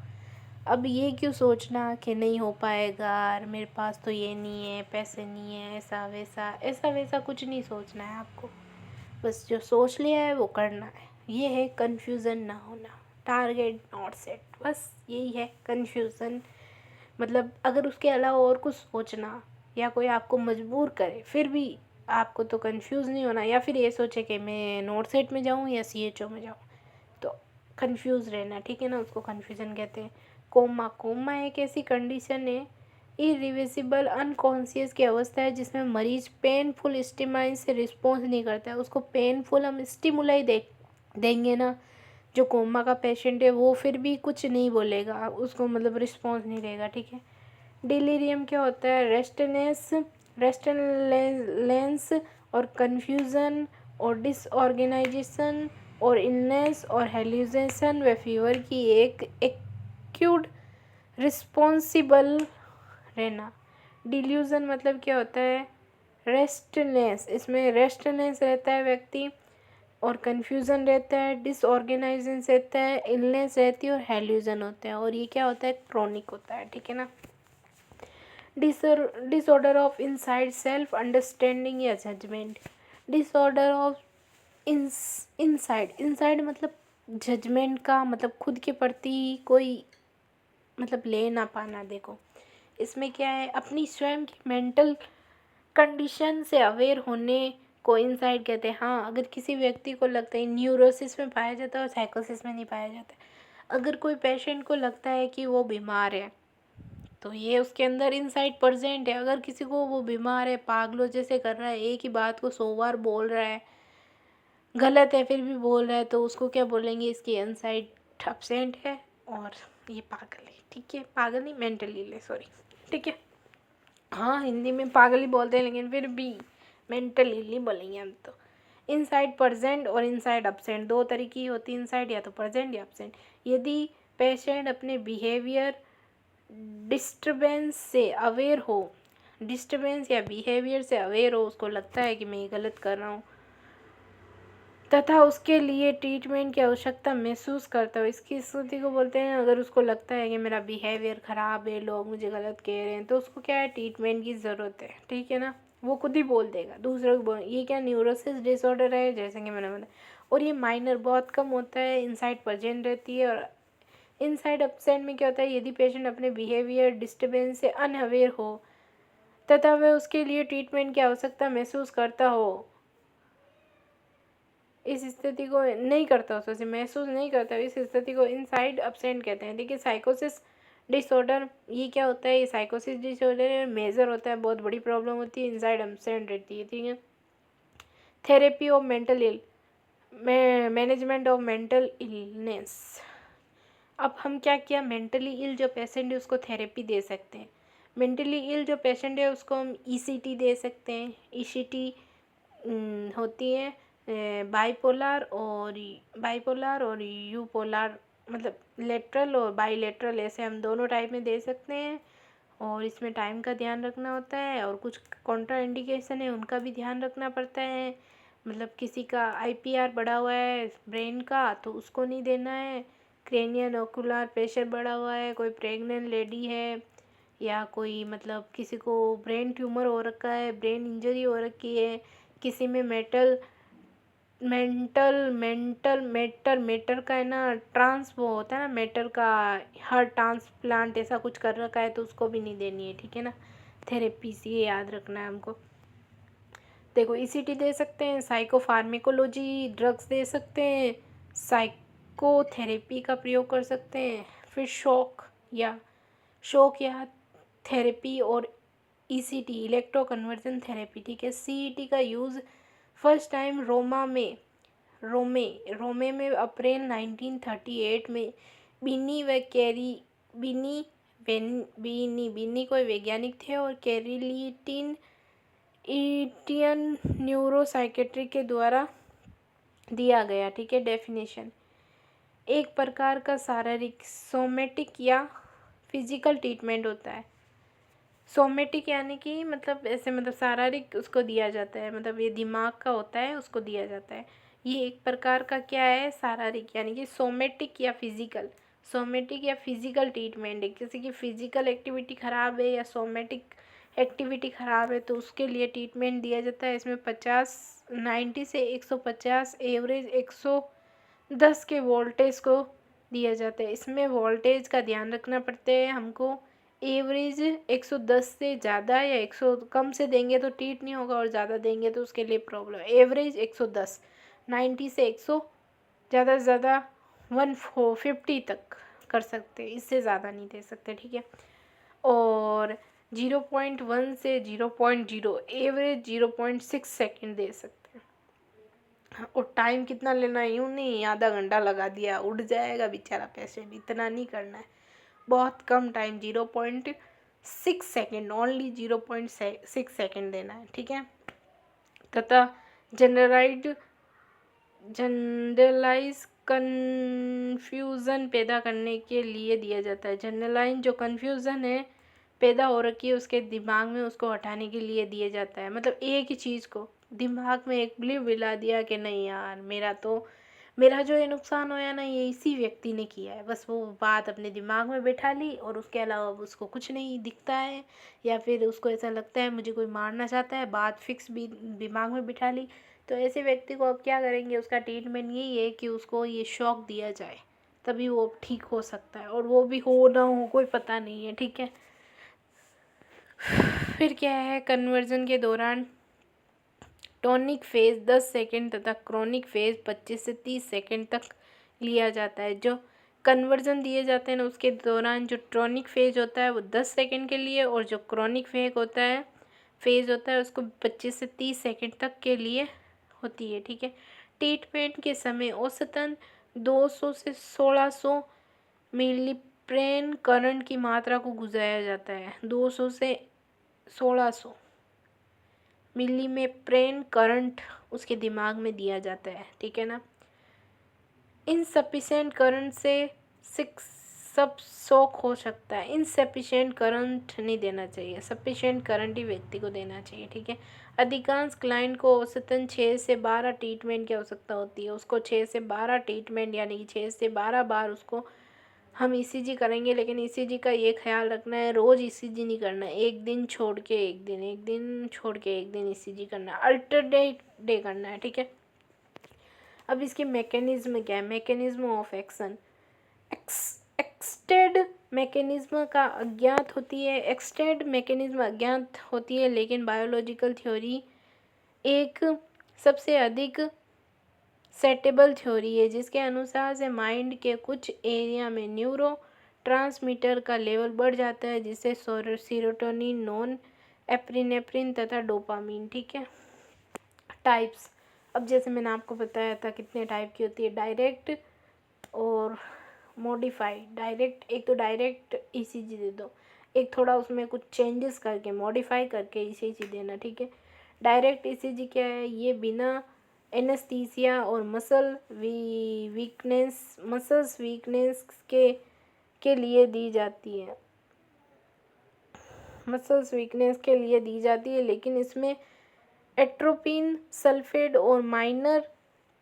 A: अब ये क्यों सोचना कि नहीं हो पाएगा, मेरे पास तो ये नहीं है, पैसे नहीं है, ऐसा वैसा कुछ नहीं सोचना है आपको, बस जो सोच लिया है वो करना है। ये है कन्फ्यूज़न ना होना, टारगेट नॉट सेट, बस यही है कन्फ्यूज़न। मतलब अगर उसके अलावा और कुछ सोचना या कोई आपको मजबूर करे फिर भी आपको तो कंफ्यूज नहीं होना, या फिर ये सोचे कि मैं नोट सेट में जाऊँ या CHO में जाऊँ, तो कंफ्यूज रहना, ठीक है ना, उसको कन्फ्यूज़न कहते हैं। कोमा एक ऐसी कंडीशन है, इरिवर्सिबल अनकॉन्शियस की अवस्था है जिसमें मरीज पेनफुल स्टिमुलाई से रिस्पॉन्स नहीं करता है। उसको पेनफुल हम स्टिमुलाई देंगे ना, जो कोमा का पेशेंट है वो फिर भी कुछ नहीं बोलेगा, उसको मतलब रिस्पॉन्स नहीं देगा, ठीक है। डिलीरियम क्या होता है, रेस्टलेंस और कन्फ्यूज़न और डिसऑर्गेनाइजेशन और इलनेस और हेल्यूसिनेशन व फीवर की एक एक्यूट रिस्पॉन्सिबल रहना। डिल्यूजन मतलब क्या होता है, रेस्टलेस, इसमें रेस्टलेस रहता है व्यक्ति और कन्फ्यूज़न रहता है, डिसऑर्गेनाइजेशन रहता है, इलनेस रहती है और हेल्यूजन होता है, और ये क्या होता है, क्रॉनिक होता है, ठीक है ना। Disorder of inside self understanding या जजमेंट, डिसऑर्डर ऑफ इनसाइड मतलब जजमेंट का, मतलब खुद के प्रति कोई मतलब ले ना पाना। देखो इसमें क्या है, अपनी स्वयं की मेंटल कंडीशन से अवेयर होने को इनसाइड कहते हैं। हाँ, अगर किसी व्यक्ति को लगता है, न्यूरोसिस में पाया जाता है और साइकोसिस में नहीं पाया जाता है। अगर कोई पेशेंट को लगता है कि वो बीमार है तो ये उसके अंदर इनसाइड प्रेजेंट है। अगर किसी को वो बीमार है, पागलों जैसे कर रहा है, एक ही बात को 100 बार बोल रहा है, गलत है फिर भी बोल रहा है, तो उसको क्या बोलेंगे, इसकी इनसाइड एब्सेंट है और ये पागल है, ठीक है। पागल नहीं, मेंटल इलनेस, सॉरी, ठीक है। हाँ, हिंदी में पागल ही बोलते हैं लेकिन फिर भी मेंटल इल नहीं बोलेंगे हम तो। इनसाइड प्रेजेंट और इनसाइड एब्सेंट दो तरीके की होती है, इनसाइड या तो प्रेजेंट या एब्सेंट। यदि पेशेंट अपने बिहेवियर डिस्टर्बेंस या बिहेवियर से अवेयर हो, उसको लगता है कि मैं ये गलत कर रहा हूँ तथा उसके लिए ट्रीटमेंट की आवश्यकता महसूस करता हो, इसकी स्थिति को बोलते हैं। अगर उसको लगता है कि मेरा बिहेवियर ख़राब है, लोग मुझे गलत कह रहे हैं, तो उसको क्या है, ट्रीटमेंट की ज़रूरत है, ठीक है ना। वो खुद ही बोल देगा, दूसरों को ये क्या न्यूरोसिस डिसऑर्डर है, जैसे कि मैंने बोला। और ये माइनर बहुत कम होता है, इनसाइड प्रेजेंट रहती है। और इनसाइड एब्सेंट में क्या होता है, यदि पेशेंट अपने बिहेवियर डिस्टर्बेंस से अनअवेयर हो तथा वह उसके लिए ट्रीटमेंट की आवश्यकता महसूस करता हो, इस स्थिति को नहीं करता, उससे महसूस नहीं करता, इस स्थिति को इनसाइड एब्सेंट कहते हैं। देखिए साइकोसिस डिसऑर्डर ये क्या होता है, ये साइकोसिस डिसऑर्डर मेजर होता है, बहुत बड़ी प्रॉब्लम होती है, इनसाइड एब्सेंट रहती है, ठीक है। Therapy of mental ill management of mental illness. अब हम क्या किया, मेंटली इल जो पेशेंट है उसको थेरेपी दे सकते हैं। मेंटली इल जो पेशेंट है उसको हम ईसीटी दे सकते हैं। ईसीटी होती है बाइपोलर और यूपोलर, मतलब लेटरल और बाईलेटरल, ऐसे हम दोनों टाइप में दे सकते हैं। और इसमें टाइम का ध्यान रखना होता है और कुछ कॉन्ट्रा इंडिकेशन है उनका भी ध्यान रखना पड़ता है। मतलब किसी का आईपीआर बढ़ा हुआ है ब्रेन का तो उसको नहीं देना है। क्रेनियल ओकुलर प्रेशर बढ़ा हुआ है, कोई प्रेग्नेंट लेडी है या कोई मतलब किसी को ब्रेन ट्यूमर हो रखा है, ब्रेन इंजरी हो रखी है, किसी में मेटर का है ना, ट्रांस वो होता है ना मेटर का, हर ट्रांसप्लांट ऐसा कुछ कर रखा है तो उसको भी नहीं देनी है, ठीक है ना। थेरेपी से ये याद रखना है हमको। देखो ईसीटी दे सकते हैं, साइकोफार्मेकोलॉजी ड्रग्स दे सकते हैं, साइकोथेरेपी का प्रयोग कर सकते हैं, फिर शॉक या थेरेपी और ईसीटी इलेक्ट्रो कन्वर्जन थेरेपी, ठीक है। सीईटी का यूज़ फर्स्ट टाइम रोमे में अप्रैल 1938 में बीनी कोई वैज्ञानिक थे और कैरिलिटिन इंडियन न्यूरोसाइकेट्री के द्वारा दिया गया, ठीक है। डेफिनेशन, एक प्रकार का शारीरिक सोमेटिक या फिजिकल ट्रीटमेंट होता है। सोमेटिक यानी कि मतलब ऐसे मतलब शारीरिक उसको दिया जाता है, मतलब ये दिमाग का होता है उसको दिया जाता है। ये एक प्रकार का क्या है, शारीरिक, यानी कि सोमेटिक या फिजिकल ट्रीटमेंट है। किसी की फिजिकल एक्टिविटी ख़राब है या सोमेटिक एक्टिविटी ख़राब है तो उसके लिए ट्रीटमेंट दिया जाता है। इसमें 90 से 150 एवरेज 110 के वोल्टेज को दिया जाता है। इसमें वोल्टेज का ध्यान रखना पड़ता है हमको। एवरेज 110 से ज़्यादा या 100 कम से देंगे तो ट्रीट नहीं होगा और ज़्यादा देंगे तो उसके लिए प्रॉब्लम। एवरेज 110, 90 से 100, ज़्यादा से ज़्यादा 150 तक कर सकते हैं, इससे ज़्यादा नहीं दे सकते, ठीक है। और 0.1 से 0.0 एवरेज 0.6 सेकेंड दे सकते हैं। और टाइम कितना लेना है, यूँ नहीं आधा घंटा लगा दिया उड़ जाएगा बेचारा पेशेंट, इतना नहीं करना है। बहुत कम टाइम 0.6 सेकेंड, ओनली 0.6 सेकेंड देना है, ठीक है। तथा जनरलाइज कन्फ्यूज़न पैदा करने के लिए दिया जाता है। जनरलाइज जो कन्फ्यूज़न है पैदा हो रखी है उसके दिमाग में, उसको हटाने के लिए दिया जाता है। मतलब एक ही चीज़ को दिमाग में एक बिलीव दिला दिया कि नहीं यार मेरा जो ये नुकसान होया ना ये इसी व्यक्ति ने किया है, बस वो बात अपने दिमाग में बैठा ली और उसके अलावा उसको कुछ नहीं दिखता है। या फिर उसको ऐसा लगता है मुझे कोई मारना चाहता है, बात फिक्स भी दिमाग में बिठा ली। तो ऐसे व्यक्ति को अब क्या करेंगे, उसका ट्रीटमेंट यही है कि उसको ये शॉक दिया जाए, तभी वो ठीक हो सकता है। और वो भी हो ना हो कोई पता नहीं है, ठीक है। फिर क्या है, कन्वर्जन के दौरान टॉनिक फेज 10 सेकेंड तथा क्रोनिक फेज 25 से 30 सेकेंड तक लिया जाता है। जो कन्वर्जन दिए जाते हैं ना उसके दौरान जो टॉनिक फेज होता है वो 10 सेकेंड के लिए और जो क्रोनिक फेज होता है उसको 25 से 30 सेकेंड तक के लिए होती है, ठीक है। ट्रीटमेंट के समय औसतन 200 से 1600 मिलीप्रेन करंट की मात्रा को गुजारा जाता है। 200 से 1600 मिली में प्रेन करंट उसके दिमाग में दिया जाता है, ठीक है ना। इनसफिशिएंट करंट से सब शॉक हो सकता है। इनसफिशिएंट करंट नहीं देना चाहिए, सफिशिएंट करंट ही व्यक्ति को देना चाहिए, ठीक है। अधिकांश क्लाइंट को औसतन 6 से 12 ट्रीटमेंट की आवश्यकता होती है। उसको 6 से 12 ट्रीटमेंट यानी कि 6 से 12 बार उसको हम ईसीजी करेंगे, लेकिन ईसीजी का ये ख्याल रखना है रोज़ ईसीजी नहीं करना है, एक दिन छोड़ के एक दिन, एक दिन छोड़ के एक दिन ईसीजी करना है, अल्टरनेट डे करना है, ठीक है। अब इसकी मैकेनिज्म क्या है, मैकेनिज्म ऑफ एक्शन। एक्सटेड मैकेनिज्म का अज्ञात होती है, एक्सटेड मैकेनिज्म अज्ञात होती है, लेकिन बायोलॉजिकल थ्योरी एक सबसे अधिक सेटेबल थ्योरी है, जिसके अनुसार से माइंड के कुछ एरिया में न्यूरो ट्रांसमीटर का लेवल बढ़ जाता है, जिससे सीरोटोनिन, नॉन एप्रिनेफ्रिन तथा डोपामीन, ठीक है। टाइप्स, अब जैसे मैंने आपको बताया था कितने टाइप की होती है, डायरेक्ट और मॉडिफाइड। डायरेक्ट, एक तो डायरेक्ट ईसीजी दे दो, एक थोड़ा उसमें कुछ चेंजेस करके मॉडिफाई करके ईसीजी देना, ठीक है। डायरेक्ट ईसीजी क्या है, ये बिना एनेस्थीसिया और मसल्स वीकनेस के लिए दी जाती है, मसल्स वीकनेस के लिए दी जाती है, लेकिन इसमें एट्रोपिन सल्फेट और माइनर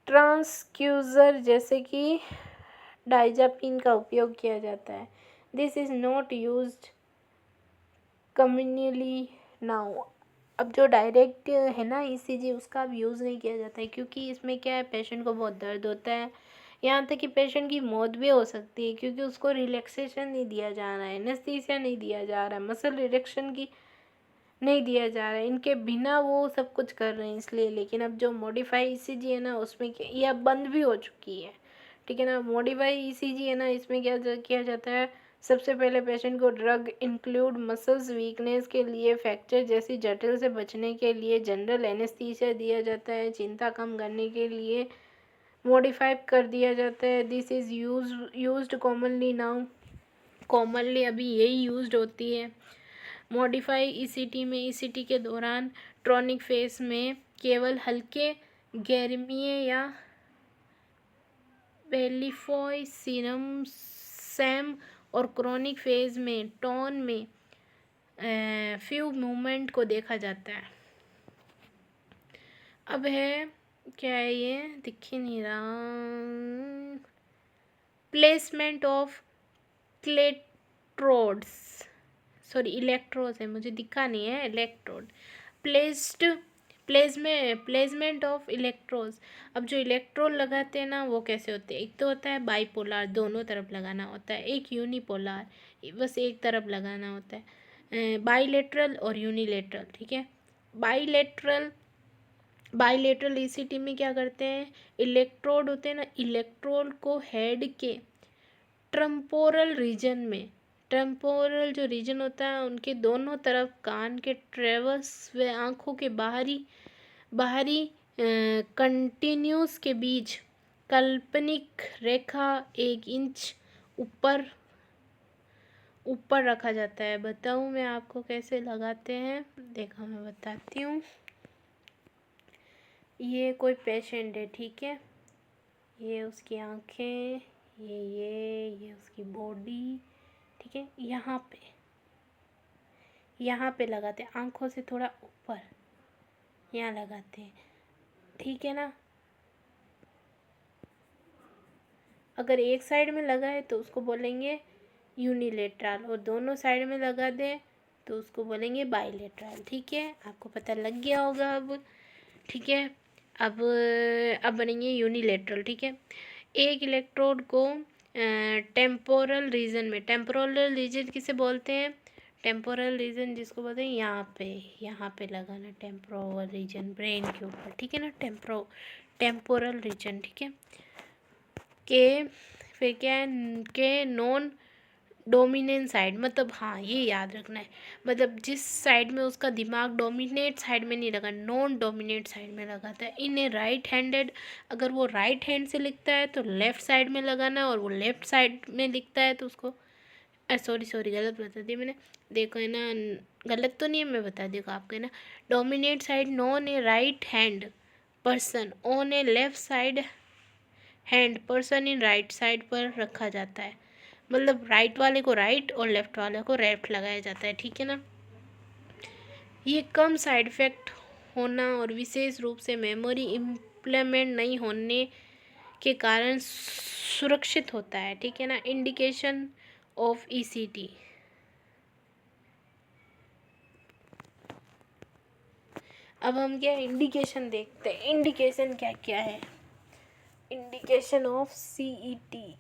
A: ट्रांसक्यूजर जैसे कि डाइजापिन का उपयोग किया जाता है। This is not used communally now. अब जो डायरेक्ट है ना ईसीजी, उसका अब यूज़ नहीं किया जाता है, क्योंकि इसमें क्या है, पेशेंट को बहुत दर्द होता है, यहाँ तक कि पेशेंट की मौत भी हो सकती है, क्योंकि उसको रिलैक्सेशन नहीं दिया जा रहा है, एनेस्थीसिया नहीं दिया जा रहा है, मसल रिडक्शन की नहीं दिया जा रहा है, इनके बिना वो सब कुछ कर रहे हैं इसलिए। लेकिन अब जो मॉडिफाई ईसीजी है ना, उसमें ये अब बंद भी हो चुकी है, ठीक है ना। मॉडिफाई ईसीजी है ना, इसमें क्या किया जाता है, सबसे पहले पेशेंट को ड्रग इंक्लूड मसल्स वीकनेस के लिए, फ्रैक्चर जैसी जटिल से बचने के लिए जनरल एनेस्थीसिया दिया जाता है, चिंता कम करने के लिए मॉडिफाई कर दिया जाता है। This is used commonly now, commonly अभी यही यूज्ड होती है। मॉडिफाई ईसीटी में ईसीटी के दौरान ट्रॉनिक फेज में केवल हल्के गैरमिए या बेलिफॉय सीरम सैम, और क्रोनिक फेज में टोन में फ्यू मूवमेंट को देखा जाता है। अब है क्या है, ये दिख ही नहीं रहा, placement of electrodes, sorry electrodes है, मुझे दिखा नहीं है, इलेक्ट्रोड प्लेसमेंट ऑफ इलेक्ट्रोड्स। अब जो इलेक्ट्रोड लगाते हैं ना, वो कैसे होते हैं, एक तो होता है बाईपोलर, दोनों तरफ लगाना होता है, एक यूनिपोलर, बस एक तरफ लगाना होता है, बाईलेटरल और यूनिलेटरल, ठीक है। बाईलेटरल ईसीटी में क्या करते हैं, इलेक्ट्रोड होते हैं ना, इलेक्ट्रोड को हेड के टेम्पोरल रीजन में, टेम्पोरल जो रीजन होता है उनके दोनों तरफ, कान के ट्रेवस व आँखों के बाहरी कंटिन्यूस के बीच काल्पनिक रेखा 1 इंच ऊपर रखा जाता है। बताऊँ मैं आपको कैसे लगाते हैं, देखो मैं बताती हूँ। ये कोई पेशेंट है, ठीक है, ये उसकी आँखें, ये उसकी बॉडी, ठीक है, यहाँ पे लगाते हैं, आँखों से थोड़ा ऊपर यहाँ लगाते हैं, ठीक है ना। अगर एक साइड में लगा है तो उसको बोलेंगे यूनिलेटरल, और दोनों साइड में लगा दें तो उसको बोलेंगे बाईलेटरल, ठीक है। आपको पता लग गया होगा अब, ठीक है। अब बनेंगे यूनिलेटरल, ठीक है। एक इलेक्ट्रोड को टेम्पोरल रीजन किसे बोलते हैं, टेम्पोरल रीजन जिसको बोलते हैं यहाँ पे लगाना, टेम्पोरल रीजन ब्रेन के ऊपर, ठीक है ना, टेम्पोरल रीजन, ठीक है। के फिर क्या है, के नॉन डोमिनेंट साइड, मतलब हाँ ये याद रखना है, मतलब जिस साइड में उसका दिमाग डोमिनेट साइड में नहीं लगा, नॉन डोमिनेट साइड में लगाता है। इन ए राइट हैंडेड, अगर वो राइट हैंड से लिखता है तो लेफ्ट साइड में लगाना है, और वो लेफ्ट साइड में लिखता है तो उसको सॉरी गलत बता दी मैंने, देखो है ना, गलत तो नहीं है, मैं बता दूँगा आपको, है ना। Dominate side non A right hand person on A left side hand person in right side पर रखा जाता है, मतलब राइट वाले को राइट और लेफ्ट वाले को लेफ्ट लगाया जाता है, ठीक है ना। ये कम साइड इफ़ेक्ट होना और विशेष रूप से मेमोरी इम्प्लीमेंट नहीं होने के कारण सुरक्षित होता है, ठीक है ना। Indication of ECT. अब हम क्या इंडिकेशन देखते हैं, इंडिकेशन क्या क्या है। Indication of CET,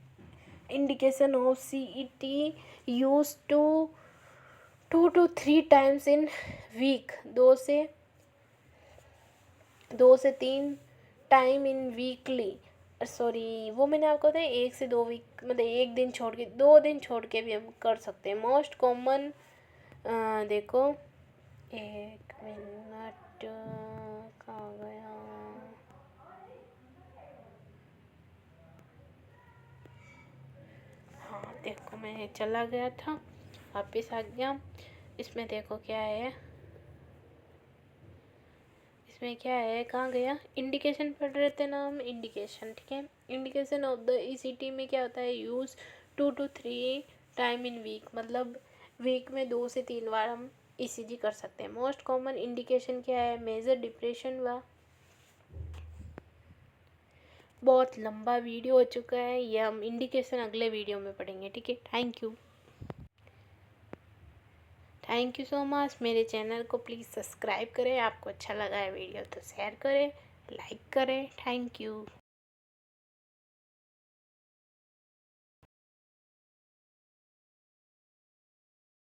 A: indication of CET use to 2 to 3 times in week, 2 से 3 टाइम इन वीकली, सॉरी वो मैंने आपको बताया 1 से 2 वीक, मतलब 1 दिन छोड़ के 2 दिन छोड़ के भी हम कर सकते हैं। मोस्ट कॉमन देखो 1 मिनट कहाँ गया, हाँ देखो मैं चला गया था, वापस आ गया। इसमें देखो क्या है, इसमें क्या है, कहाँ गया, इंडिकेशन पढ़ रहे थे ना हम, इंडिकेशन, ठीक है। इंडिकेशन ऑफ द ईसीटी में क्या होता है, use 2 to 3 time in week, मतलब वीक में 2 से 3 बार हम ईसीजी कर सकते हैं। मोस्ट कॉमन इंडिकेशन क्या है, मेजर डिप्रेशन व बहुत लंबा वीडियो हो चुका है, ये हम इंडिकेशन अगले वीडियो में पढ़ेंगे, ठीक है। Thank you so much. मेरे चैनल को प्लीज़ सब्सक्राइब करें, आपको अच्छा लगा है वीडियो तो शेयर करें, लाइक करें। Thank you.